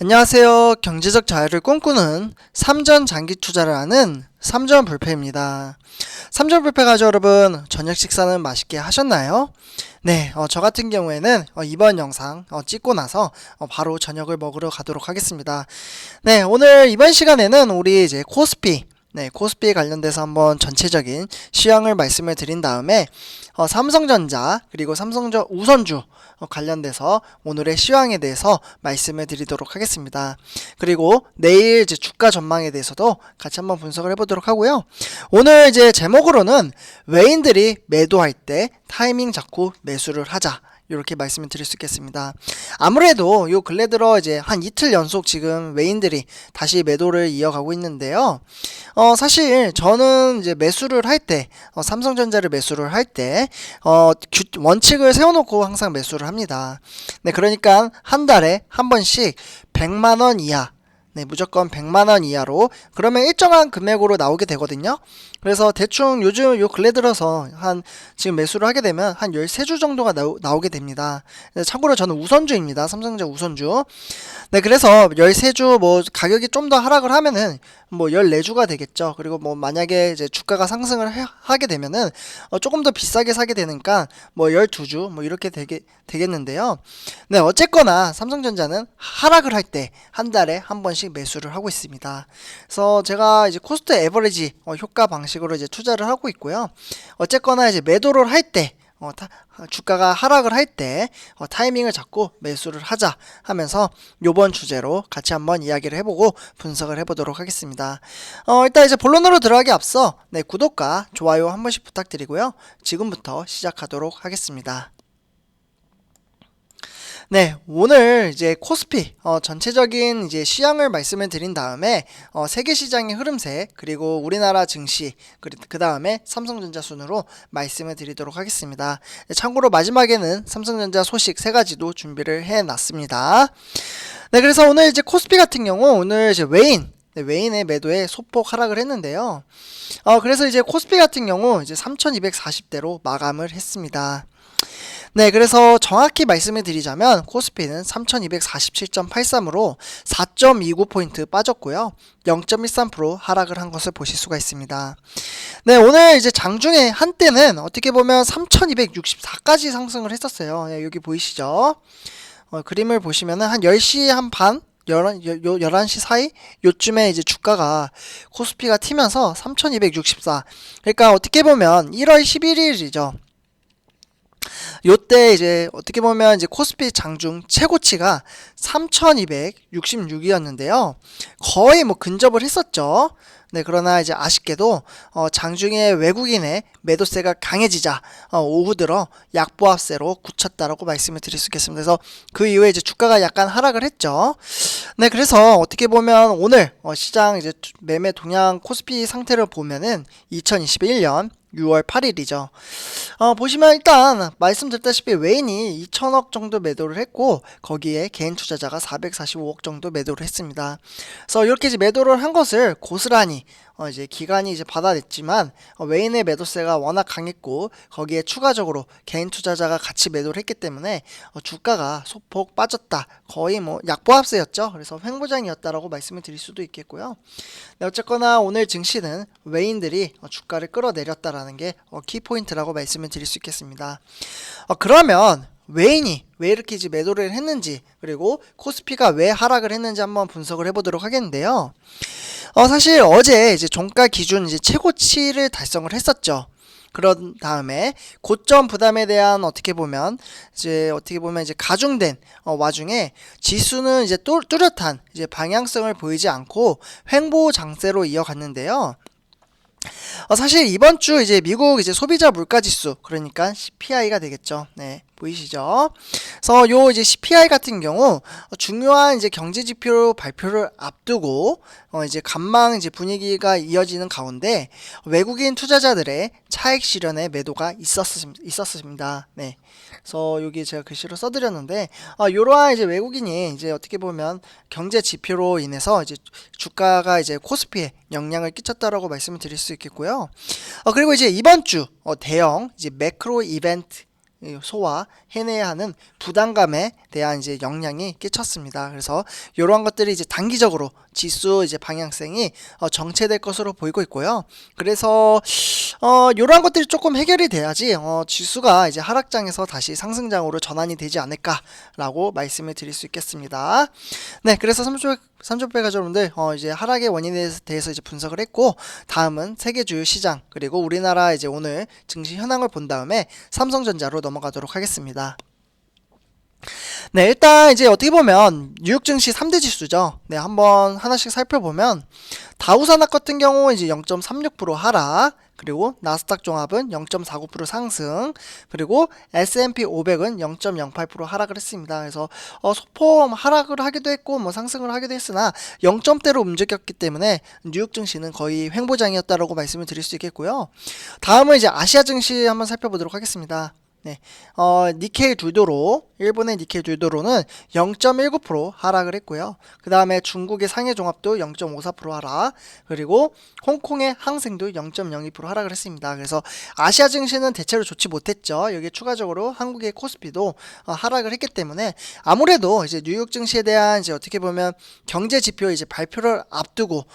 안녕하세요. 경제적 자유를 꿈꾸는 삼전 장기 투자를 하는 삼전 불패입니다. 삼전 불패 가족 여러분, 저녁 식사는 맛있게 하셨나요? 네, 저 같은 경우에는 이번 영상 찍고 나서 바로 저녁을 먹으러 가도록 하겠습니다. 네, 오늘 이번 시간에는 우리 이제 코스피, 코스피에 관련돼서 한번 전체적인 시황을 말씀을 드린 다음에 삼성전자 그리고 삼성전 우선주 관련돼서 오늘의 시황에 대해서 말씀을 드리도록 하겠습니다. 그리고 내일 이제 주가 전망에 대해서도 같이 한번 분석을 해보도록 하고요. 오늘 이제 제목으로는 외인들이 매도할 때 타이밍 잡고 매수를 하자, 이렇게 말씀을 드릴 수 있겠습니다. 아무래도 요 근래 들어 이제 한 이틀 연속 지금 외인들이 다시 매도를 이어가고 있는데요. 사실 저는 이제 매수를 할 때, 삼성전자를 매수를 할 때, 원칙을 세워놓고 항상 매수를 합니다. 네, 그러니까 한 달에 한 번씩 100만원 이하, 네, 무조건 100만원 이하로, 그러면 일정한 금액으로 나오게 되거든요. 그래서 대충 요즘 요 근래 들어서 지금 매수를 하게 되면 한 13주 정도가 나오게 됩니다. 참고로 저는 우선주입니다. 삼성전자 우선주. 네, 그래서 13주 뭐 가격이 좀 더 하락을 하면은 뭐 14주가 되겠죠. 그리고 뭐 만약에 이제 주가가 상승을 하게 되면은 조금 더 비싸게 사게 되니까 뭐 12주 뭐 이렇게 되겠는데요. 네, 어쨌거나 삼성전자는 하락을 할 때 한 달에 한 번씩 매수를 하고 있습니다. 그래서 제가 이제 코스트 에버리지 효과 방식으로 이제 투자를 하고 있고요. 어쨌거나 이제 매도를 할 때 주가가 하락을 할 때 타이밍을 잡고 매수를 하자 하면서 요번 주제로 같이 한번 이야기를 해보고 분석을 해보도록 하겠습니다. 일단 이제 본론으로 들어가기 앞서 구독과 좋아요 한 번씩 부탁드리고요. 지금부터 시작하도록 하겠습니다. 네, 오늘 이제 코스피 전체적인 이제 시황을 말씀을 드린 다음에 세계 시장의 흐름세, 그리고 우리나라 증시, 그 다음에 삼성전자 순으로 말씀을 드리도록 하겠습니다. 참고로 마지막에는 삼성전자 소식 3가지도 준비를 해 놨습니다. 네, 그래서 오늘 이제 코스피 같은 경우 오늘 이제 외인의 매도에 소폭 하락을 했는데요. 그래서 이제 코스피 같은 경우 이제 3240대로 마감을 했습니다. 네, 그래서 정확히 말씀을 드리자면 코스피는 3247.83으로 4.29포인트 빠졌고요. 0.13% 하락을 한 것을 보실 수가 있습니다. 네, 오늘 이제 장중에 한때는 어떻게 보면 3264까지 상승을 했었어요. 네, 여기 보이시죠? 그림을 보시면은 한 10시 한 반? 11시 사이? 요쯤에 이제 주가가 코스피가 튀면서 3264. 그러니까 어떻게 보면 1월 11일이죠. 요때 이제 어떻게 보면 이제 코스피 장중 최고치가 3266이었는데요. 거의 뭐 근접을 했었죠. 네, 그러나 이제 아쉽게도 장중에 외국인의 매도세가 강해지자 오후 들어 약보합세로 굳혔다라고 말씀을 드릴 수 있겠습니다. 그래서 그 이후에 이제 주가가 약간 하락을 했죠. 네, 그래서 어떻게 보면 오늘 시장 이제 매매 동향 코스피 상태를 보면은 2021년 6월 8일이죠. 보시면 일단 말씀드렸다시피 외인이 2천억 정도 매도를 했고 거기에 개인 투자자가 445억 정도 매도를 했습니다. 그래서 이렇게 이제 매도를 한 것을 고스란히 이제 기관이 이제 받아냈지만 외인의 매도세가 워낙 강했고 거기에 추가적으로 개인 투자자가 같이 매도를 했기 때문에 주가가 소폭 빠졌다. 거의 뭐 약보합세였죠. 그래서 횡보장이었다라고 말씀을 드릴 수도 있겠고요. 네, 어쨌거나 오늘 증시는 외인들이 주가를 끌어내렸다라는 게 키포인트라고 말씀을 드릴 수 있겠습니다. 그러면 외인이 왜 이렇게 이제 매도를 했는지, 그리고 코스피가 왜 하락을 했는지 한번 분석을 해보도록 하겠는데요. 사실 어제 이제 종가 기준 이제 최고치를 달성을 했었죠. 그런 다음에 고점 부담에 대한 어떻게 보면 이제 가중된 와중에 지수는 이제 뚜렷한 이제 방향성을 보이지 않고 횡보 장세로 이어갔는데요. 사실 이번 주 이제 미국 이제 소비자 물가 지수, 그러니까 CPI가 되겠죠. 네, 보이시죠? 그래서 요 이제 CPI 같은 경우 중요한 이제 경제 지표 발표를 앞두고 이제 간망 이제 분위기가 이어지는 가운데 외국인 투자자들의 차익 실현의 매도가 있었습니다. 네. 그래서 여기 제가 글씨로 써드렸는데 이러한 이제 외국인이 이제 어떻게 보면 경제 지표로 인해서 이제 주가가 이제 코스피에 영향을 끼쳤다라고 말씀을 드릴 수 있겠고요. 그리고 이제 이번 주 대형 이제 매크로 이벤트 소화해내야 하는 부담감에 대한 이제 영향이 끼쳤습니다. 그래서 이러한 것들이 이제 단기적으로 지수 이제 방향성이 정체될 것으로 보이고 있고요. 그래서 이러한 것들이 조금 해결이 돼야지 지수가 이제 하락장에서 다시 상승장으로 전환이 되지 않을까라고 말씀을 드릴 수 있겠습니다. 네, 그래서 삼촌배 가족분들 이제 하락의 원인에 대해서 이제 분석을 했고, 다음은 세계 주요 시장 그리고 우리나라 이제 오늘 증시 현황을 본 다음에 삼성전자로 넘어가도록 하겠습니다. 네, 일단 이제 어떻게 보면 뉴욕 증시 3대 지수죠. 네, 한번 하나씩 살펴보면 다우산업 같은 경우 이제 0.36% 하락, 그리고 나스닥 종합은 0.49% 상승, 그리고 S&P 500은 0.08% 하락을 했습니다. 그래서 소폭 하락을 하기도 했고 뭐 상승을 하기도 했으나 0점대로 움직였기 때문에 뉴욕 증시는 거의 횡보장이었다라고 말씀을 드릴 수 있겠고요. 다음은 이제 아시아 증시 한번 살펴보도록 하겠습니다. 네, 니케이 두도로, 일본의 니케이 두도로는 0.19% 하락을 했고요. 그 다음에 중국의 상해종합도 0.54% 하락, 그리고 홍콩의 항생도 0.02% 하락을 했습니다. 그래서 아시아 증시는 대체로 좋지 못했죠. 여기에 추가적으로 한국의 코스피도 하락을 했기 때문에 아무래도 이제 뉴욕 증시에 대한 이제 어떻게 보면 경제 지표 이제 발표를 앞두고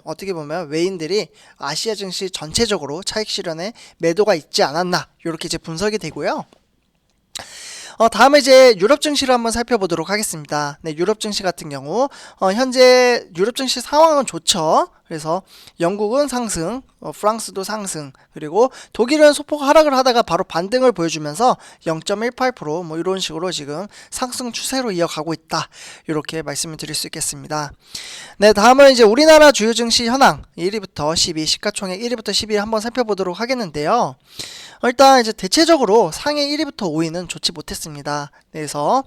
어떻게 보면 외인들이 아시아 증시 전체적으로 차익 실현에 매도가 있지 않았나, 이렇게 이제 분석이 되고요. 다음에 이제 유럽 증시를 한번 살펴보도록 하겠습니다. 네, 유럽 증시 같은 경우 현재 유럽 증시 상황은 좋죠. 그래서 영국은 상승, 프랑스도 상승, 그리고 독일은 소폭 하락을 하다가 바로 반등을 보여주면서 0.18%뭐 이런 식으로 지금 상승 추세로 이어가고 있다, 이렇게 말씀을 드릴 수 있겠습니다. 네, 다음은 이제 우리나라 주요 증시 현황 1위부터 10위, 시가총액 1위부터 10위 한번 살펴보도록 하겠는데요. 일단 이제 대체적으로 상해 1위부터 5위는 좋지 못했습니다. 그래서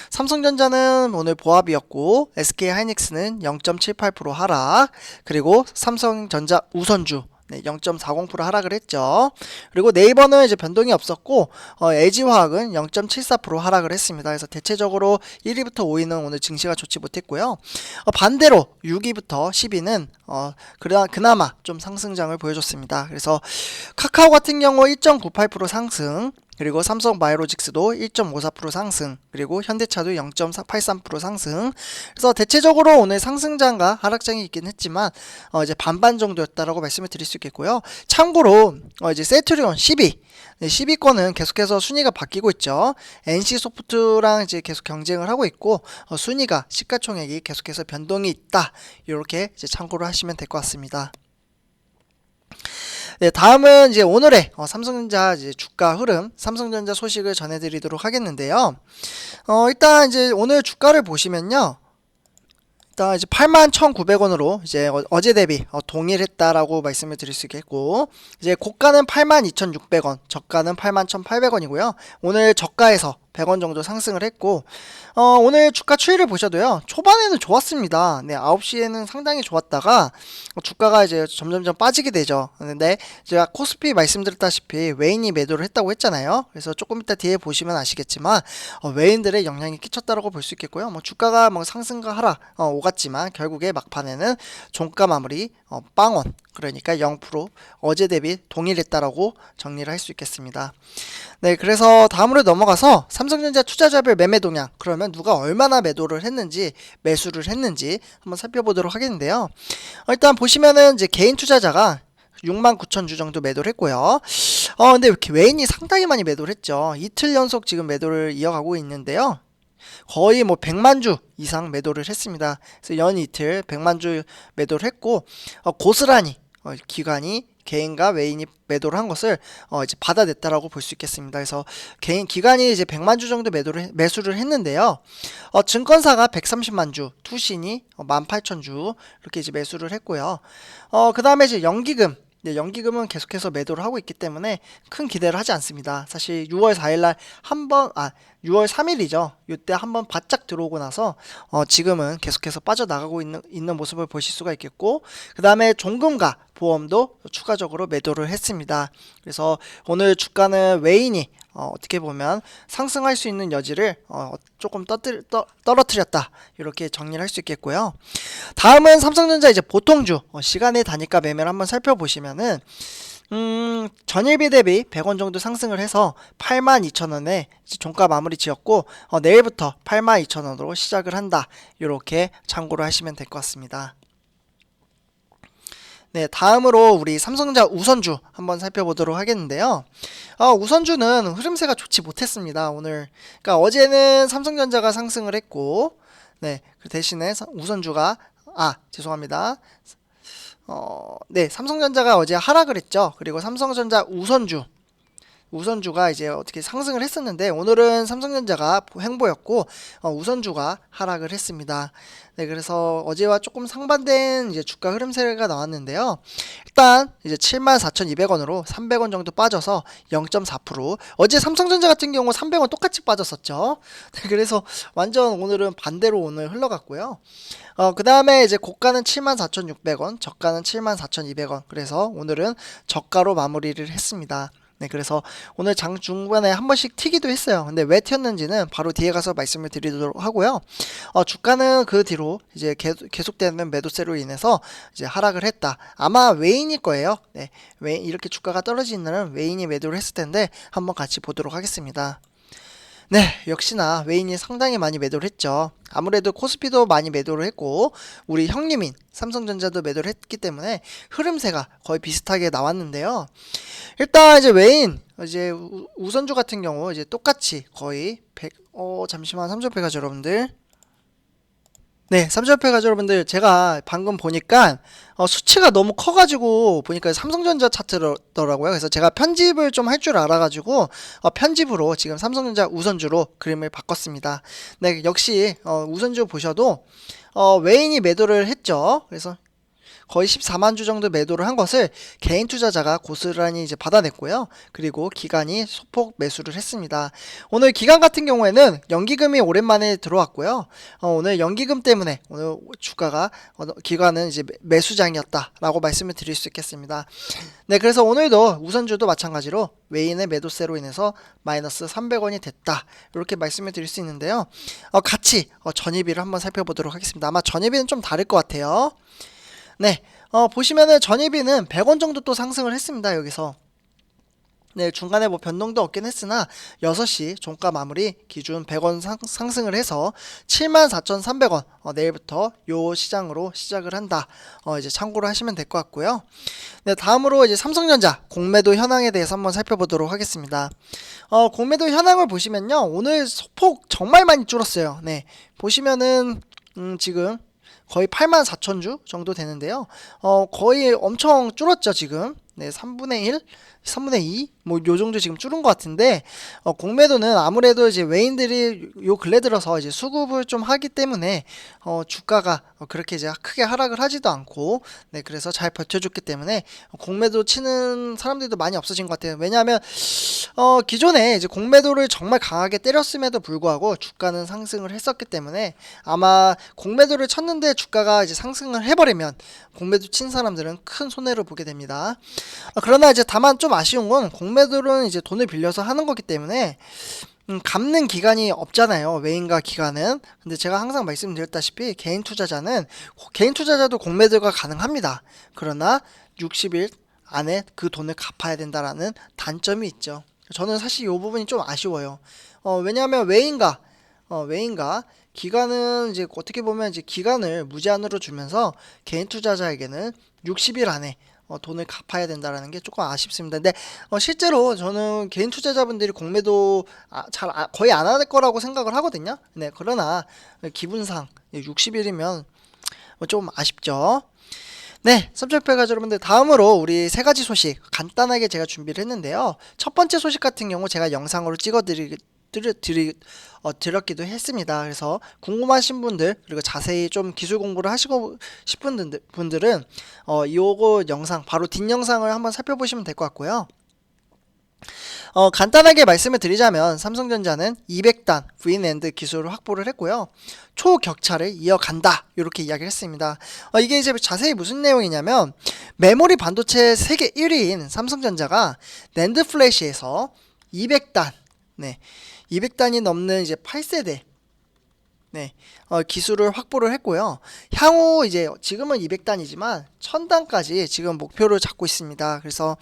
삼성전자는 오늘 보합이었고, SK하이닉스는 0.78% 하락, 그리고 삼성전자 우선주 0.40% 하락을 했죠. 그리고 네이버는 이제 변동이 없었고, LG화학은 0.74% 하락을 했습니다. 그래서 대체적으로 1위부터 5위는 오늘 증시가 좋지 못했고요. 반대로 6위부터 10위는 그나마 좀 상승장을 보여줬습니다. 그래서 카카오 같은 경우 1.98% 상승, 그리고 삼성바이오로직스도 1.54% 상승, 그리고 현대차도 0.83% 상승. 그래서 대체적으로 오늘 상승장과 하락장이 있긴 했지만 이제 반반 정도였다라고 말씀을 드릴 수 있겠고요. 참고로 이제 셀트리온 10위, 10위권은 계속해서 순위가 바뀌고 있죠. NC소프트랑 이제 계속 경쟁을 하고 있고, 순위가 시가총액이 계속해서 변동이 있다, 이렇게 이제 참고를 하시면 될 것 같습니다. 네, 다음은 이제 오늘의 삼성전자 이제 주가 흐름, 삼성전자 소식을 전해드리도록 하겠는데요. 일단 이제 오늘 주가를 보시면요. 일단 이제 81,900원으로 이제 어제 대비 동일했다라고 말씀을 드릴 수 있겠고, 이제 고가는 82,600원, 저가는 81,800원이고요. 오늘 저가에서 100원 정도 상승을 했고, 오늘 주가 추이를 보셔도요, 초반에는 좋았습니다. 네, 9시에는 상당히 좋았다가 주가가 이제 점점점 빠지게 되죠. 근데 제가 코스피 말씀드렸다시피 외인이 매도를 했다고 했잖아요. 그래서 조금 이따 뒤에 보시면 아시겠지만 외인들의 영향이 끼쳤다라고 볼 수 있겠고요. 뭐 주가가 뭐 상승과 하락 오갔지만 결국에 막판에는 종가 마무리 빵원, 그러니까 0% 어제 대비 동일했다라고 정리를 할 수 있겠습니다. 네, 그래서 다음으로 넘어가서 삼성전자 투자자별 매매 동향, 그러면 누가 얼마나 매도를 했는지, 매수를 했는지 한번 살펴보도록 하겠는데요. 일단 보시면은 이제 개인 투자자가 69,000주 정도 매도를 했고요. 근데 이렇게 외인이 상당히 많이 매도를 했죠. 이틀 연속 지금 매도를 이어가고 있는데요. 거의 뭐 100만 주 이상 매도를 했습니다. 그래서 연 이틀 100만 주 매도를 했고, 고스란히 기관이 개인과 외인이 매도를 한 것을 이제 받아냈다라고 볼 수 있겠습니다. 그래서 기관이 이제 100만 주 정도 매수를 했는데요. 증권사가 130만 주, 투신이 18,000주 이렇게 이제 매수를 했고요. 그 다음에 이제 연기금. 네, 연기금은 계속해서 매도를 하고 있기 때문에 큰 기대를 하지 않습니다. 사실 6월 4일날 6월 3일이죠. 이때 한번 바짝 들어오고 나서 지금은 계속해서 빠져나가고 있는 모습을 보실 수가 있겠고, 그 다음에 종금과 보험도 추가적으로 매도를 했습니다. 그래서 오늘 주가는 외인이 어떻게 보면 상승할 수 있는 여지를 조금 떨어뜨렸다, 이렇게 정리를 할 수 있겠고요. 다음은 삼성전자 이제 보통주 시간의 단위가 매매를 한번 살펴보시면은 전일비 대비 100원 정도 상승을 해서 82,000원에 종가 마무리 지었고, 내일부터 82,000원으로 시작을 한다. 이렇게 참고를 하시면 될 것 같습니다. 네, 다음으로 우리 삼성전자 우선주 한번 살펴보도록 하겠는데요. 우선주는 흐름세가 좋지 못했습니다, 오늘. 그러니까 어제는 삼성전자가 상승을 했고, 네, 그 대신에 우선주가, 죄송합니다. 네, 삼성전자가 어제 하락을 했죠. 그리고 삼성전자 우선주가 이제 어떻게 상승을 했었는데, 오늘은 삼성전자가 횡보였고, 우선주가 하락을 했습니다. 네, 그래서 어제와 조금 상반된 이제 주가 흐름세가 나왔는데요. 일단 이제 74,200원으로 300원 정도 빠져서 0.4%. 어제 삼성전자 같은 경우 300원 똑같이 빠졌었죠. 네, 그래서 완전 오늘은 반대로 오늘 흘러갔고요. 그 다음에 이제 고가는 74,600원, 저가는 74,200원. 그래서 오늘은 저가로 마무리를 했습니다. 네, 그래서 오늘 장 중반에 한 번씩 튀기도 했어요. 근데 왜 튀었는지는 바로 뒤에 가서 말씀을 드리도록 하고요. 주가는 그 뒤로 이제 계속되는 매도세로 인해서 이제 하락을 했다. 아마 외인일 거예요. 네, 외인, 이렇게 주가가 떨어지는 날은 외인이 매도를 했을 텐데 한번 같이 보도록 하겠습니다. 네, 역시나 외인이 상당히 많이 매도를 했죠. 아무래도 코스피도 많이 매도를 했고, 우리 형님인 삼성전자도 매도를 했기 때문에 흐름세가 거의 비슷하게 나왔는데요. 일단 이제 외인, 이제 우선주 같은 경우 이제 똑같이 거의 100, 잠시만, 삼성페 가죠, 여러분들. 네, 삼성페 가죠, 여러분들. 제가 방금 보니까 수치가 너무 커가지고 보니까 삼성전자 차트더라고요. 그래서 제가 편집을 좀 할 줄 알아가지고 편집으로 지금 삼성전자 우선주로 그림을 바꿨습니다. 네, 역시 우선주 보셔도 외인이 매도를 했죠. 그래서 거의 14만 주 정도 매도를 한 것을 개인 투자자가 고스란히 이제 받아냈고요. 그리고 기관이 소폭 매수를 했습니다. 오늘 기관 같은 경우에는 연기금이 오랜만에 들어왔고요. 오늘 연기금 때문에 오늘 주가가 기관은 이제 매수장이었다라고 말씀을 드릴 수 있겠습니다. 네, 그래서 오늘도 우선주도 마찬가지로 외인의 매도세로 인해서 마이너스 300원이 됐다. 이렇게 말씀을 드릴 수 있는데요. 같이 전일비를 한번 살펴보도록 하겠습니다. 아마 전일비는 좀 다를 것 같아요. 네, 보시면은 전일비는 100원 정도 또 상승을 했습니다, 여기서. 네, 중간에 뭐 변동도 없긴 했으나 6시 종가 마무리 기준 100원 상승을 해서 74,300원, 내일부터 요 시장으로 시작을 한다. 이제 참고로 하시면 될 것 같고요. 네, 다음으로 이제 삼성전자 공매도 현황에 대해서 한번 살펴보도록 하겠습니다. 공매도 현황을 보시면요, 오늘 소폭 정말 많이 줄었어요. 네, 보시면은 지금 거의 84,000주 정도 되는데요. 거의 엄청 줄었죠, 지금. 네, 3분의 1, 3분의 2, 뭐, 요 정도 지금 줄은 것 같은데, 공매도는 아무래도 이제 외인들이 요 근래 들어서 이제 수급을 좀 하기 때문에, 주가가 그렇게 이제 크게 하락을 하지도 않고, 네, 그래서 잘 버텨줬기 때문에, 공매도 치는 사람들도 많이 없어진 것 같아요. 왜냐하면, 기존에 이제 공매도를 정말 강하게 때렸음에도 불구하고 주가는 상승을 했었기 때문에 아마 공매도를 쳤는데 주가가 이제 상승을 해버리면 공매도 친 사람들은 큰 손해를 보게 됩니다. 그러나 이제 다만 좀 아쉬운 건 공매도는 이제 돈을 빌려서 하는 거기 때문에 갚는 기간이 없잖아요, 외인과 기관은. 근데 제가 항상 말씀드렸다시피 개인 투자자도 공매도가 가능합니다. 그러나 60일 안에 그 돈을 갚아야 된다라는 단점이 있죠. 저는 사실 이 부분이 좀 아쉬워요. 왜냐하면 외인과 기관은 이제 어떻게 보면 이제 기간을 무제한으로 주면서 개인 투자자에게는 60일 안에 돈을 갚아야 된다라는 게 조금 아쉽습니다. 근데 실제로 저는 개인 투자자분들이 공매도 거의 안 할 거라고 생각을 하거든요. 네, 그러나 기분상 60일이면 좀 아쉽죠. 네, 삼성페 가족 여러분들, 다음으로 우리 세 가지 소식 간단하게 제가 준비를 했는데요. 첫 번째 소식 같은 경우 제가 영상으로 드렸기도 했습니다. 그래서 궁금하신 분들, 그리고 자세히 좀 기술 공부를 하시고 싶은 분들은 요거 영상, 바로 뒷영상을 한번 살펴보시면 될 것 같고요. 간단하게 말씀을 드리자면 삼성전자는 200단 VNAND 기술을 확보를 했고요. 초격차를 이어간다, 이렇게 이야기를 했습니다. 이게 이제 자세히 무슨 내용이냐면, 메모리 반도체 세계 1위인 삼성전자가 낸드 플래시에서 200단, 네, 200단이 넘는 이제 8세대, 네, 기술을 확보를 했고요. 향후 이제 지금은 200단이지만 1000단까지 지금 목표를 잡고 있습니다. 그래서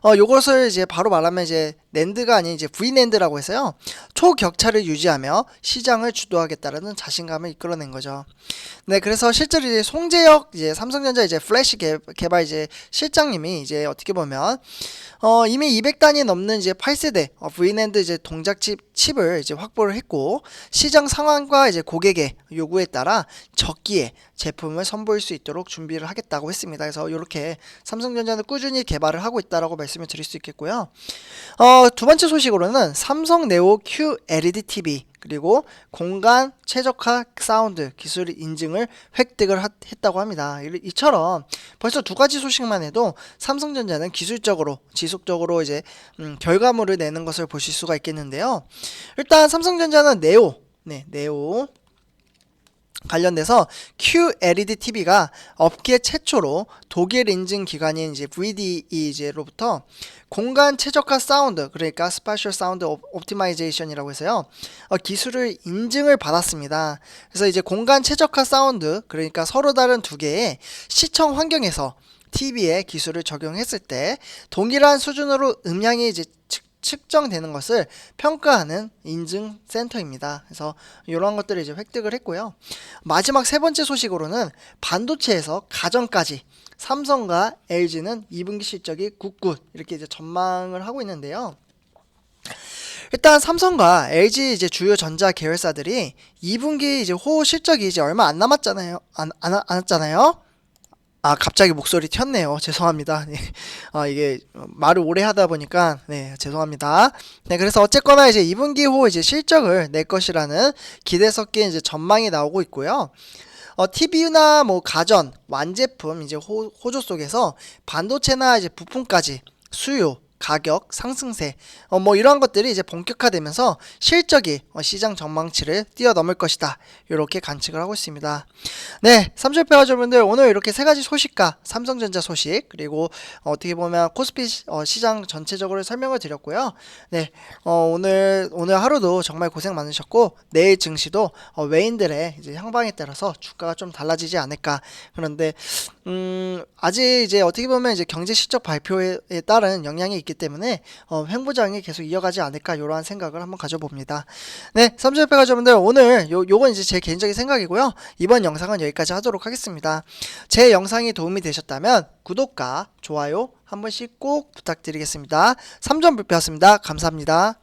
요것을 이제 바로 말하면 이제 낸드가 아닌 이제 V낸드라고 해서요. 초격차를 유지하며 시장을 주도하겠다라는 자신감을 이끌어낸 거죠. 네, 그래서 실제로 이제 송재혁 이제 삼성전자 이제 플래시 개발 이제 실장님이 이제 어떻게 보면 이미 200단이 넘는 이제 8세대 V낸드 이제 칩을 이제 확보를 했고 시장 상황과 이제 고객의 요구에 따라 적기에 제품을 선보일 수 있도록 준비를 하겠다고 했습니다. 그래서 이렇게 삼성전자는 꾸준히 개발을 하고 있다라고 말씀을 드릴 수 있겠고요. 두 번째 소식으로는 삼성 네오 QLED TV 그리고 공간 최적화 사운드 기술 인증을 획득을 했다고 합니다. 이처럼 벌써 두 가지 소식만 해도 삼성전자는 기술적으로 지속적으로 이제 결과물을 내는 것을 보실 수가 있겠는데요. 일단 삼성전자는 네오 관련돼서 QLED TV가 업계 최초로 독일 인증 기관인 이제 VDE로부터 공간 최적화 사운드, 그러니까 스파셜 사운드 옵티마이제이션이라고 해서요. 기술을 인증을 받았습니다. 그래서 이제 공간 최적화 사운드, 그러니까 서로 다른 두 개의 시청 환경에서 TV에 기술을 적용했을 때 동일한 수준으로 음향이 이제 측정되는 것을 평가하는 인증 센터입니다. 그래서 이런 것들을 이제 획득을 했고요. 마지막 세 번째 소식으로는 반도체에서 가전까지 삼성과 LG는 2분기 실적이 굿굿 이렇게 이제 전망을 하고 있는데요. 일단 삼성과 LG 이제 주요 전자 계열사들이 2분기 이제 호호 실적이 이제 얼마 안 남았잖아요. 안 왔잖아요. 갑자기 목소리 튀었네요. 죄송합니다. 네. 이게 말을 오래 하다 보니까 네, 죄송합니다. 네, 그래서 어쨌거나 이제 2분기 후 이제 실적을 낼 것이라는 기대 섞인 이제 전망이 나오고 있고요. TV나 뭐 가전, 완제품 이제 호조 속에서 반도체나 이제 부품까지 수요 가격 상승세 뭐 이러한 것들이 이제 본격화되면서 실적이 시장 전망치를 뛰어넘을 것이다. 이렇게 관측을 하고 있습니다. 네, 삼성페어 여러분들 오늘 이렇게 세 가지 소식과 삼성전자 소식 그리고 어떻게 보면 코스피 시장 전체적으로 설명을 드렸고요. 네, 오늘 하루도 정말 고생 많으셨고 내일 증시도 외인들의 이제 향방에 따라서 주가가 좀 달라지지 않을까. 그런데 아직 이제 어떻게 보면 이제 경제 실적 발표에 따른 영향이 있기 때문에 횡보장이 계속 이어가지 않을까 이러한 생각을 한번 가져봅니다. 네, 삼성페어 여러분들 오늘 요건 이제 제 개인적인 생각이고요. 이번 영상은 여기까지 하도록 하겠습니다. 제 영상이 도움이 되셨다면 구독과 좋아요 한 번씩 꼭 부탁드리겠습니다. 삼전불패였습니다. 감사합니다.